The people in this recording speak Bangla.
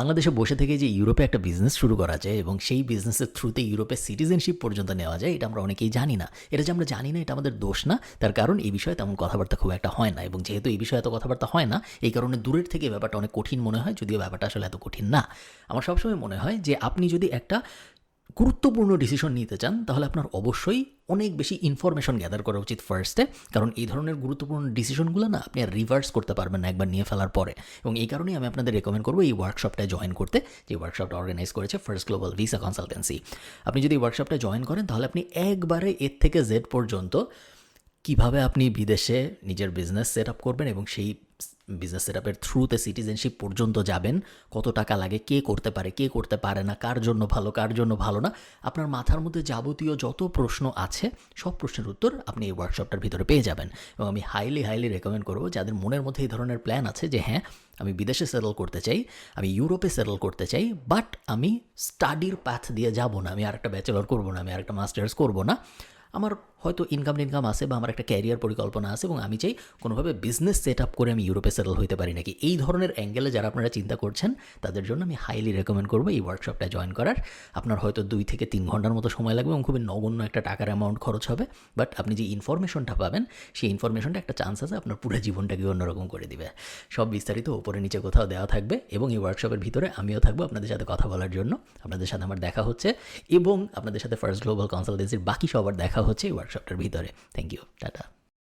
বাংলাদেশে বসে থেকে যে ইউরোপে একটা বিজনেস শুরু করা যায় এবং সেই বিজনেসের থ্রুতে ইউরোপের সিটিজেনশিপ পর্যন্ত নেওয়া যায়, এটা আমরা অনেকেই জানি না। এটা যে আমরা জানি না এটা আমাদের দোষ না, তার কারণ এই বিষয়ে তেমন কথাবার্তা খুব একটা হয় না, এবং যেহেতু এই বিষয়ে এত কথাবার্তা হয় না, এই কারণে দূরের থেকে ব্যাপারটা অনেক কঠিন মনে হয়, যদিও ব্যাপারটা আসলে এত কঠিন না। আমার সবসময় মনে হয় যে আপনি যদি একটা গুরুত্বপূর্ণ ডিসিশন নিতে চান তাহলে আপনার অবশ্যই অনেক বেশি ইনফরমেশন গ্যাদার করা উচিত ফার্স্টে, কারণ এই ধরনের গুরুত্বপূর্ণ ডিসিশনগুলো না আপনি আর রিভার্স করতে পারবেন না একবার নিয়ে ফেলার পরে। এবং এই কারণেই আমি আপনাদের রেকমেন্ড করবো এই ওয়ার্কশপটায় জয়েন করতে, যে ওয়ার্কশপটা অর্গানাইজ করেছে ফার্স্ট গ্লোবাল ভিসা কনসালটেন্সি। আপনি যদি এই ওয়ার্কশপটা জয়েন করেন তাহলে আপনি একবারে এর থেকে জেড পর্যন্ত কিভাবে আপনি বিদেশে নিজের বিজনেস সেট আপ করবেন এবং সেই বিজনেস সেট আপের থ্রুতে সিটিজেনশিপ পর্যন্ত যাবেন, কত টাকা লাগে, কে করতে পারে কে করতে পারে না, কার জন্য ভালো কার জন্য ভালো না, আপনার মাথার মধ্যে যাবতীয় যত প্রশ্ন আছে সব প্রশ্নের উত্তর আপনি এই ওয়ার্কশপটার ভিতরে পেয়ে যাবেন। এবং আমি হাইলি রেকমেন্ড করবো যাদের মনের মধ্যে এই ধরনের প্ল্যান আছে যে হ্যাঁ আমি বিদেশে সেটেল করতে চাই, আমি ইউরোপে সেটেল করতে চাই, বাট আমি স্টাডির পাথ দিয়ে যাব না, আমি আরেকটা ব্যাচেলর করবো না, আমি আরেকটা মাস্টার্স করবো না, আমার হয়তো ইনকাম আছে বা আমার একটা ক্যারিয়ার পরিকল্পনা আছে এবং আমি চাই কোনোভাবে বিজনেস সেট আপ করে আমি ইউরোপে সেটেল হতে পারি নাকি, এই ধরনের অ্যাঙ্গেলে যারা আপনারা চিন্তা করছেন তাদের জন্য আমি হাইলি রেকমেন্ড করবো এই ওয়ার্কশপটা জয়েন করার। আপনার হয়তো 2 থেকে 3 ঘন্টার মতো সময় লাগবে এবং খুবই নগণ্য একটা টাকার অ্যামাউন্ট খরচ হবে, বাট আপনি যে ইনফরমেশনটা পাবেন সেই ইনফরমেশনটা একটা চান্স আছে আপনার পুরো জীবনটাকে অন্যরকম করে দিবে। সব বিস্তারিত ওপরে নিচে কোথাও দেওয়া থাকবে এবং এই ওয়ার্কশপের ভিতরে আমিও থাকবো আপনাদের সাথে কথা বলার জন্য। আপনাদের সাথে আমার দেখা হচ্ছে এবং আপনাদের সাথে ফার্স্ট গ্লোবাল কনসালটেন্সির বাকি সবার দেখা হচ্ছে এই ওয়ার্কশপটার ভিতরে। Thank you, tata.